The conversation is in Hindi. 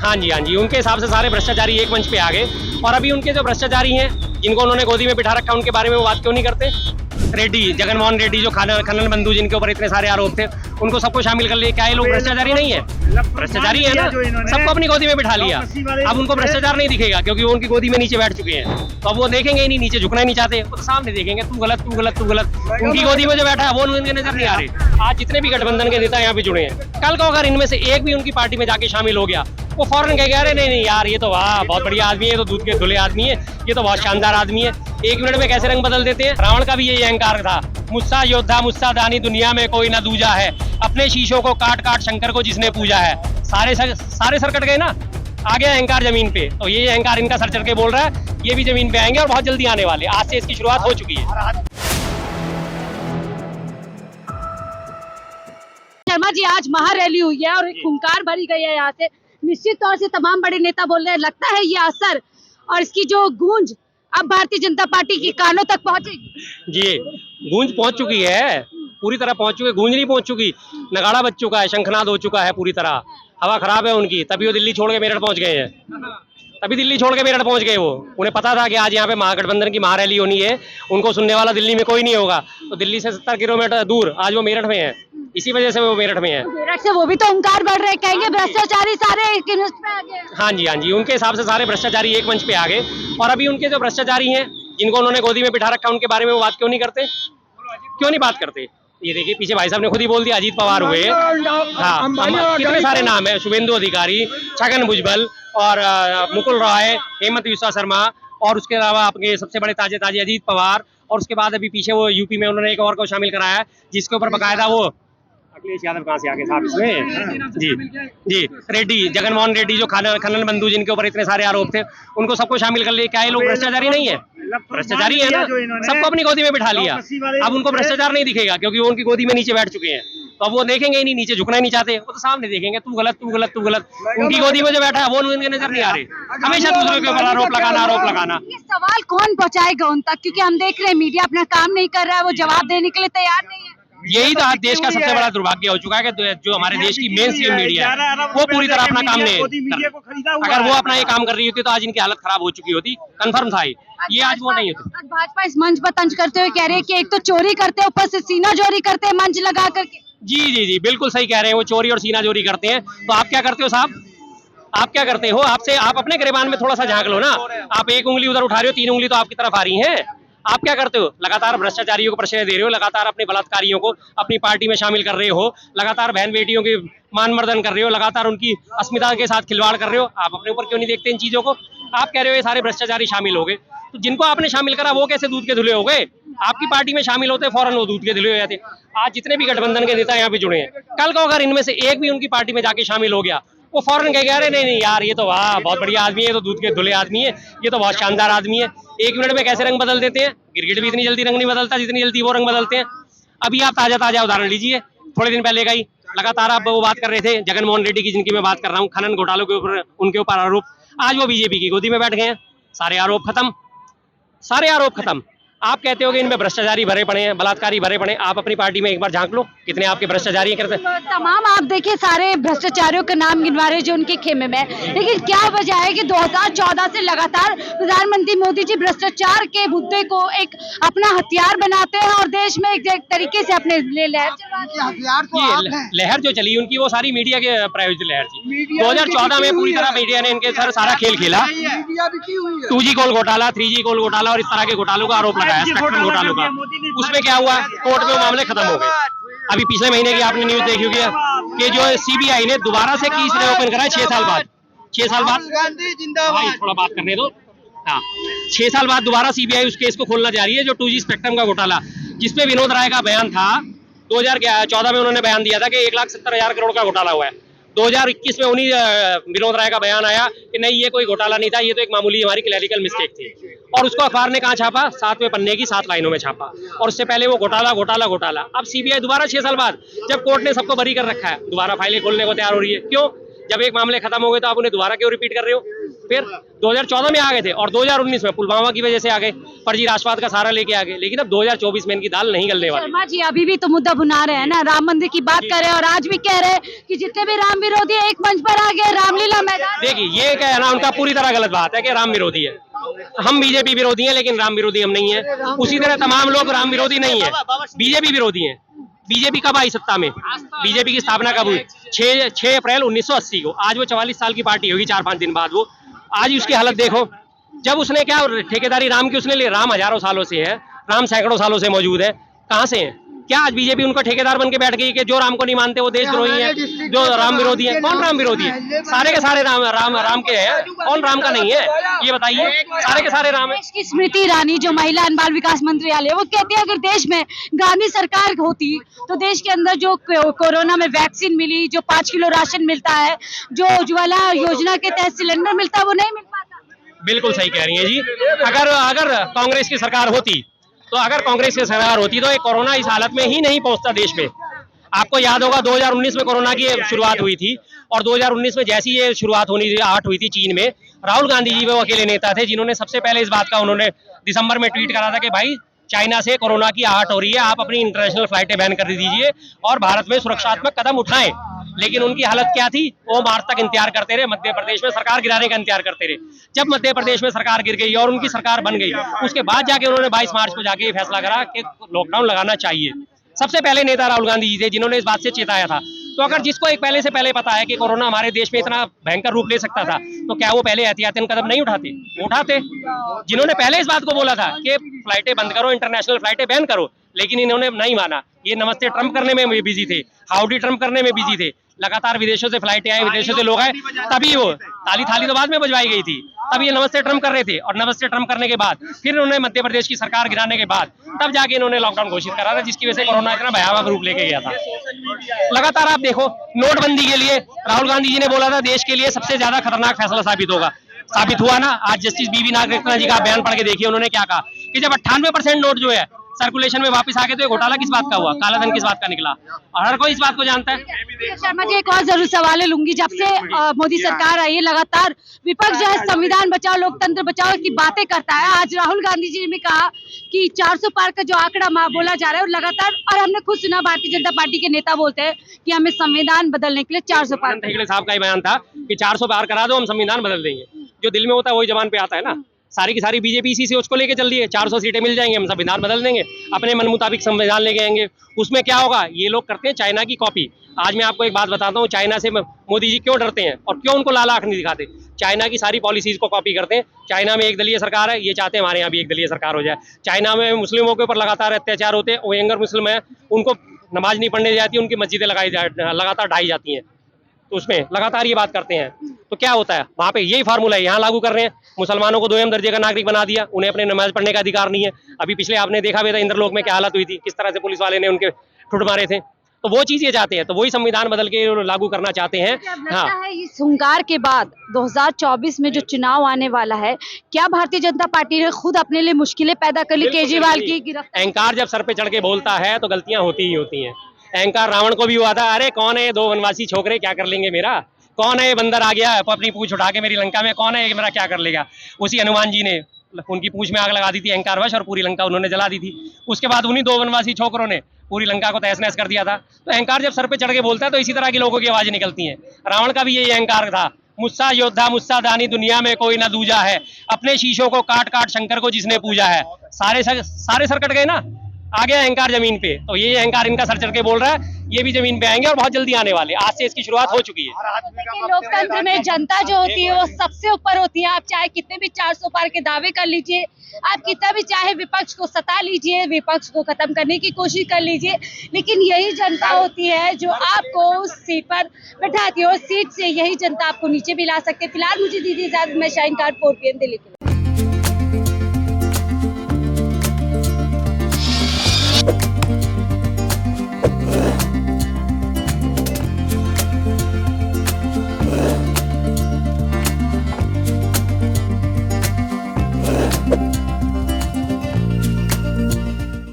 हाँ जी, हाँ जी, उनके हिसाब से सारे भ्रष्टाचारी एक मंच पे आ गए। और अभी उनके जो भ्रष्टाचारी हैं, जिनको उन्होंने गोदी में बिठा रखा, उनके बारे में वो बात क्यों नहीं करते? रेड्डी, जगनमोहन रेड्डी, जो खनन बंधु, जिनके ऊपर इतने सारे आरोप थे, उनको सबको शामिल कर लिया। क्या ये लोग भ्रष्टाचारी नहीं है? भ्रष्टाचारी है ना, सबको अपनी गोदी में बिठा लिया। अब उनको भ्रष्टाचार नहीं दिखेगा, क्योंकि वो उनकी गोदी में नीचे बैठ चुके हैं। तो अब वो देखेंगे ही नहीं, नीचे झुकना ही नहीं चाहते, वो तो सामने देखेंगे, तू गलत, तू गलत, तू गलत। उनकी गोदी में जो बैठा है वो उनके नजर नहीं आ रहे। आज जितने भी गठबंधन के नेता यहाँ पे जुड़े हैं, कल को अगर इनमें से एक भी उनकी पार्टी में जाके शामिल हो गया, वो फौरन कह अरे नहीं नहीं यार, ये तो वाह बहुत बढ़िया आदमी है, तो दूध के धुले आदमी है, ये तो बहुत शानदार आदमी है। एक मिनट में कैसे रंग बदल देते हैं। रावण का भी यही अहंकार था, मुस्सा योद्धा मुस्सा दानी, दुनिया में कोई ना दूजा है, अपने शीशों को काट काट शंकर को जिसने पूजा है। सारे सर कट गए ना, आ गया अहंकार जमीन पे। तो ये अहंकार इनका सर चढ़ के बोल रहा है, ये भी जमीन पे आएंगे और बहुत जल्दी आने वाले। आज से इसकी शुरुआत हो चुकी है। शर्मा जी, आज महारैली हुई है और एक खूंखार भरी गई है यहाँ से। निश्चित तौर से तमाम बड़े नेता बोल रहे हैं, लगता है ये असर और इसकी जो गूंज अब भारतीय जनता पार्टी के कानों तक पहुंचेगी। जी, गूंज पहुंच चुकी है, पूरी तरह पहुंच चुकी है। गूंज नहीं पहुंच चुकी, नगाड़ा बज चुका है, शंखनाद हो चुका है पूरी तरह। हवा खराब है उनकी, तभी वो दिल्ली छोड़ के मेरठ पहुंच गए हैं। तभी दिल्ली छोड़ के मेरठ पहुंच गए वो। उन्हें पता था कि आज यहाँ पे महागठबंधन की महारैली होनी है, उनको सुनने वाला दिल्ली में कोई नहीं होगा। तो दिल्ली से 70 किलोमीटर दूर आज वो मेरठ में है, इसी वजह से वो मेरठ में है। मेरठ से वो भी तो ओंकार बढ़ रहे, कहेंगे भ्रष्टाचारी सारे एक लिस्ट पे आ गए। हाँ जी, हाँ जी, उनके हिसाब से सारे भ्रष्टाचारी एक मंच पे आ गए। और अभी उनके जो भ्रष्टाचारी हैं, जिनको उन्होंने गोदी में बिठा रखा, उनके बारे में वो बात क्यों नहीं करते? क्यों नहीं बात करते? ये देखिए, पीछे भाई साहब ने खुद ही बोल दिया, अजीत पवार हुए, हाँ, कितने सारे नाम है, शुभेंदु अधिकारी, छगन भुजबल और मुकुल रॉय, हेमंत विश्वा शर्मा, और उसके अलावा आपके सबसे बड़े ताजे अजीत पवार। और उसके बाद अभी पीछे वो यूपी में उन्होंने एक और को शामिल कराया, जिसके ऊपर बकायदा वो अखिलेश यादव कहाँ से आगे साहब इसमें, जी रेड्डी, जगनमोहन रेड्डी, जो खनन बंधु, जिनके ऊपर इतने सारे आरोप थे, उनको सबको शामिल कर लिया। क्या ये लोग भ्रष्टाचारी नहीं है? भ्रष्टाचारी है ना, सबको अपनी गोदी में बिठा लिया। अब उनको भ्रष्टाचार नहीं दिखेगा, क्योंकि वो उनकी गोदी में नीचे बैठ चुके हैं। तो अब वो देखेंगे ही नहीं, नीचे झुकना ही नहीं चाहते, वो तो सामने देखेंगे, तू गलत, तू गलत, तू गलत। उनकी गोदी में जो बैठा है वो उनके नजर नहीं आ रहे। हमेशा दूसरों के ऊपर आरोप लगाना। ये सवाल कौन पहुंचाएगा उन तक, क्योंकि हम देख रहे हैं मीडिया अपना काम नहीं कर रहा है, वो जवाब देने के लिए तैयार नहीं है। यही तो आज देश का सबसे बड़ा दुर्भाग्य हो चुका है कि जो हमारे देश की मेन स्ट्रीम मीडिया है, वो पूरी तरह अपना काम नहीं कर। अगर वो अपना ये काम कर रही होती तो आज इनकी हालत खराब हो चुकी होती, कंफर्म था ये आज वो नहीं होती। भाजपा इस मंच पर तंज करते हुए कह रहे हैं कि एक तो चोरी करते हैं, ऊपर से सीना चोरी करते हैं मंच लगा करके। जी, बिल्कुल सही कह रहे हैं, वो चोरी और सीना चोरी करते हैं। तो आप क्या करते हो साहब? आप क्या करते हो? आप अपने गिरबान में थोड़ा सा झांक लो ना। आप एक उंगली उधर उठा रहे हो, 3 उंगली तो आपकी तरफ आ रही है। आप क्या करते हो? लगातार भ्रष्टाचारियों को प्रश्रय दे रहे हो, लगातार अपने बलात्कारियों को अपनी पार्टी में शामिल कर रहे हो, लगातार बहन बेटियों की मान मर्दन कर रहे हो, लगातार उनकी अस्मिता के साथ खिलवाड़ कर रहे हो। आप अपने ऊपर क्यों नहीं देखते इन चीजों को? आप कह रहे हो ये सारे भ्रष्टाचारी शामिल हो गए, तो जिनको आपने शामिल करा वो कैसे दूध के धुले हो गए? आपकी पार्टी में शामिल होते फौरन वो दूध के धुले हो जाते। आज जितने भी गठबंधन के नेता यहाँ पे जुड़े हैं, कल को अगर इनमें से एक भी उनकी पार्टी में जाके शामिल हो गया, वो फौरन कह अरे नहीं नहीं यार, ये तो वाह बहुत बढ़िया आदमी है, तो दूध के धुले आदमी है, ये तो बहुत शानदार आदमी है। एक मिनट में कैसे रंग बदल देते हैं। गिरगिट भी इतनी जल्दी रंग नहीं बदलता जितनी जल्दी वो रंग बदलते हैं। अभी आप ताजा उदाहरण लीजिए, थोड़े दिन पहले का ही लगातार आप वो बात कर रहे थे जगनमोहन रेड्डी की, जिनकी मैं बात कर रहा हूँ, खनन घोटालों के ऊपर, उनके ऊपर आरोप। आज वो बीजेपी की गोदी में बैठ गए हैं, सारे आरोप खत्म। आप कहते हो कि इनमें भ्रष्टाचारी भरे पड़े हैं, बलात्कारी भरे पड़े हैं। आप अपनी पार्टी में एक बार झांक लो, कितने आपके भ्रष्टाचारी करते हैं। तमाम आप देखिए सारे भ्रष्टाचारियों के नाम गिनवा रहे जो उनके खेमे में। लेकिन क्या वजह है कि 2014 से लगातार प्रधानमंत्री मोदी जी भ्रष्टाचार के मुद्दे को एक अपना हथियार बनाते हैं और देश में एक तरीके से अपने लहर जो चली उनकी, वो सारी मीडिया के प्रायोजित लहर थी। 2014 में पूरी तरह मीडिया ने इनके सर सारा खेल खेला। 2G कोल घोटाला, 3G कोल घोटाला और इस तरह के घोटालों का आरोप लगाया, स्पेक्ट्रम घोटालों का। उसमें क्या हुआ, कोर्ट में वो मामले खत्म हो गए। अभी पिछले महीने की आपने न्यूज देखी होगी कि जो सीबीआई ने दोबारा से केस ओपन कराया 6 साल बाद। 6 साल बाद भाई थोड़ा बात करने दो। हाँ, 6 साल बाद दोबारा सीबीआई उस केस को खोलना जा रही है, जो 2G स्पेक्ट्रम का घोटाला, जिसपे विनोद राय का बयान था। 2014 में उन्होंने बयान दिया था कि 1,70,000 करोड़ का घोटाला हुआ है। 2021 में उन्हीं विनोद राय का बयान आया कि नहीं, ये कोई घोटाला नहीं था, ये तो एक मामूली हमारी क्लैरिकल मिस्टेक थी। और उसको अखबार ने कहाँ छापा? 7वें पन्ने की 7 लाइनों में छापा। और उससे पहले वो घोटाला। अब सीबीआई दोबारा 6 साल बाद, जब कोर्ट ने सबको बरी कर रखा है, दोबारा फाइलें खोलने को तैयार हो रही है। क्यों? जब एक मामले खत्म हो गए तो आप उन्हें दोबारा क्यों रिपीट कर रहे हो? फिर 2014 में आ गए थे और 2019 में पुलवामा की वजह से आ गए, फर्जी राष्ट्रवाद का सहारा लेके आ गए। लेकिन अब 2024 में इनकी दाल नहीं गलने वाली। शर्मा जी अभी भी तो मुद्दा बुना रहे हैं ना, राम मंदिर की बात कर रहे हैं और आज भी कह रहे हैं कि जितने भी राम विरोधी है एक मंच पर आ गए, रामलीला मैदान। देखिए, ये कहना उनका पूरी तरह गलत बात है कि राम विरोधी है। हम बीजेपी विरोधी हैं, लेकिन राम विरोधी हम नहीं है। उसी तरह तमाम लोग राम विरोधी नहीं है, बीजेपी विरोधी है। बीजेपी कब आई सत्ता में? बीजेपी की स्थापना कब हुई? 6 अप्रैल 1980 को। आज वो 44 साल की पार्टी होगी 4-5 दिन बाद। वो आज उसकी हालत देखो। जब उसने क्या ठेकेदारी राम की उसने ली, राम हजारों सालों से है, राम सैकड़ों सालों से मौजूद है, कहाँ से है? क्या आज बीजेपी उनका ठेकेदार बन के बैठ गई कि जो राम को नहीं मानते वो देशद्रोही है, जो राम विरोधी है? कौन राम विरोधी है? सारे के सारे राम के हैं, कौन राम का नहीं है? ये बताइए, सारे के सारे राम है। देश की स्मृति ईरानी जो महिला एंड बाल विकास मंत्री वाले, वो कहते हैं अगर देश में गांधी सरकार होती तो देश के अंदर जो कोरोना में वैक्सीन मिली, जो 5 किलो राशन मिलता है, जो उज्ज्वला योजना के तहत सिलेंडर मिलता है, वो नहीं मिल पाता। बिल्कुल सही कह रही है जी। अगर कांग्रेस की सरकार होती तो एक कोरोना इस हालत में ही नहीं पहुंचता देश में। आपको याद होगा 2019 में कोरोना की शुरुआत हुई थी और 2019 में जैसी ये शुरुआत हुई थी चीन में, राहुल गांधी जी वो अकेले नेता थे जिन्होंने सबसे पहले इस बात का उन्होंने दिसंबर में ट्वीट करा था कि भाई चाइना से कोरोना की आहट हो रही है, आप अपनी इंटरनेशनल फ्लाइटें बैन कर दीजिए और भारत में सुरक्षात्मक कदम उठाएं। लेकिन उनकी हालत क्या थी? वो मार्च तक इंतजार करते रहे, मध्य प्रदेश में सरकार गिराने का इंतजार करते रहे। जब मध्य प्रदेश में सरकार गिर गई और उनकी सरकार बन गई, उसके बाद जाके उन्होंने 22 मार्च को जाके ये फैसला करा कि लॉकडाउन लगाना चाहिए। सबसे पहले नेता राहुल गांधी जी थे जिन्होंने इस बात से चेताया था। तो अगर जिसको एक पहले से पहले पता है कि कोरोना हमारे देश में इतना भयंकर रूप ले सकता था, तो क्या वो पहले एहतियातन कदम नहीं उठाते? उठाते। जिन्होंने पहले इस बात को बोला था कि फ्लाइटें बंद करो, इंटरनेशनल फ्लाइटें बैन करो, लेकिन इन्होंने नहीं माना। ये नमस्ते ट्रम्प करने में बिजी थे, हाउडी ट्रम्प करने में बिजी थे। लगातार विदेशों से फ्लाइटें आई, विदेशों से लोग आए, तभी वो ताली थाली तो बाद में बजवाई गई थी, तब ये नमस्ते ट्रम्प कर रहे थे। और नमस्ते ट्रम्प करने के बाद फिर उन्होंने मध्य प्रदेश की सरकार गिराने के बाद तब जाके इन्होंने लॉकडाउन घोषित करा था, जिसकी वजह से कोरोना इतना भयावह रूप लेके गया था। लगातार आप देखो, नोटबंदी के लिए राहुल गांधी जी ने बोला था देश के लिए सबसे ज्यादा खतरनाक फैसला साबित हुआ ना। आज जस्टिस बीवी नागरत्ना जी का बयान पढ़ के देखिए, उन्होंने क्या कहा कि जब 98% नोट जो है सर्कुलेशन में वापस आ गए तो ये घोटाला किस बात का हुआ, काला धन किस बात का निकला, और हर कोई इस बात को जानता है। शर्मा जी एक और जरूर सवाल लूंगी, जब से मोदी सरकार आई है लगातार विपक्ष जो है संविधान बचाओ लोकतंत्र बचाओ की बातें करता है। आज राहुल गांधी जी ने कहा कि 400 पार का जो आंकड़ा बोला जा रहा है और लगातार, और हमने खुद सुना भारतीय जनता पार्टी के नेता बोलते हैं कि हमें संविधान बदलने के लिए 400 पार। हेगड़े साहब का ही बयान था कि 400 पार करा दो हम संविधान बदल देंगे। जो दिल में होता है वही जबान पे आता है ना। सारी की सारी बीजेपी इसी से उसको लेके चल रही है, 400 सीटें मिल जाएंगे हम संविधान बदल देंगे, अपने मन मुताबिक संविधान लेके आएंगे। उसमें क्या होगा? ये लोग करते हैं चाइना की कॉपी। आज मैं आपको एक बात बताता हूँ, चाइना से मोदी जी क्यों डरते हैं और क्यों उनको लाल आंख नहीं दिखाते। चाइना की सारी पॉलिसीज को कॉपी करते हैं। चाइना में एक दलीय सरकार है, ये चाहते हैं हमारे यहाँ भी एक दलीय सरकार हो जाए। चाइना में मुस्लिमों के ऊपर लगातार अत्याचार होते हैं, रोहिंग्या मुस्लिम है, उनको नमाज नहीं पढ़ने जाती, उनकी मस्जिदें लगातार ढाई जाती हैं, तो उसमें लगातार ये बात करते हैं। तो क्या होता है वहाँ पे? यही फार्मूला है, यहाँ लागू कर रहे हैं। मुसलमानों को 2म दर्जे का नागरिक बना दिया, उन्हें अपने नमाज पढ़ने का अधिकार नहीं है। अभी पिछले आपने देखा भी था इंद्रलोक में क्या हालत हुई थी, किस तरह से पुलिस वाले ने उनके ठुट मारे थे। तो वो चीज ये चाहते हैं, तो वही संविधान बदल के लागू करना चाहते हैं। हाँ, इस हुंकार के बाद 2024 में जो चुनाव आने वाला है, क्या भारतीय जनता पार्टी ने खुद अपने लिए मुश्किलें पैदा कर ली केजरीवाल की गिरफ्तारी? अहंकार जब सर पे चढ़ के बोलता है तो गलतियां होती ही होती हैं। अहंकार रावण को भी हुआ था, अरे कौन है 2 वनवासी छोकरे, क्या कर लेंगे मेरा, कौन है ये बंदर आ गया अपनी पूंछ उठा के मेरी लंका में, कौन है ये मेरा क्या कर लेगा। उसी हनुमान जी ने उनकी पूंछ में आग लगा दी थी अहंकारवश और पूरी लंका उन्होंने जला दी थी। उसके बाद उन्हीं 2 वनवासी छोकरों ने पूरी लंका को तहस नहस कर दिया था। तो अहंकार जब सर पे चढ़ के बोलता है तो इसी तरह के लोगों की आवाजें निकलती हैं। रावण का भी यही अहंकार था, मुस्सा योद्धा मुस्सा दानी दुनिया में कोई ना दूजा है, अपने शीशों को काट काट शंकर को जिसने पूजा है। सारे सर कट गए ना, आ गया अहंकार जमीन पे। तो ये अहंकार इनका सर चढ़ के बोल रहा है, ये भी जमीन पे आएंगे और बहुत जल्दी आने वाले। आज से इसकी शुरुआत हो चुकी है। लोकतंत्र में जनता जो होती है वो सबसे ऊपर होती है। आप चाहे कितने भी 400 पार के दावे कर लीजिए, आप कितना भी चाहे विपक्ष को सता लीजिए, विपक्ष को खत्म करने की कोशिश कर लीजिए, लेकिन यही जनता होती है जो आपको उस सीट पर बैठाती है और सीट से यही जनता आपको नीचे भी ला सकती है। फिलहाल मुझे दीदी इजाजत, मैं शाहीन कार 4 PM दिल्ली।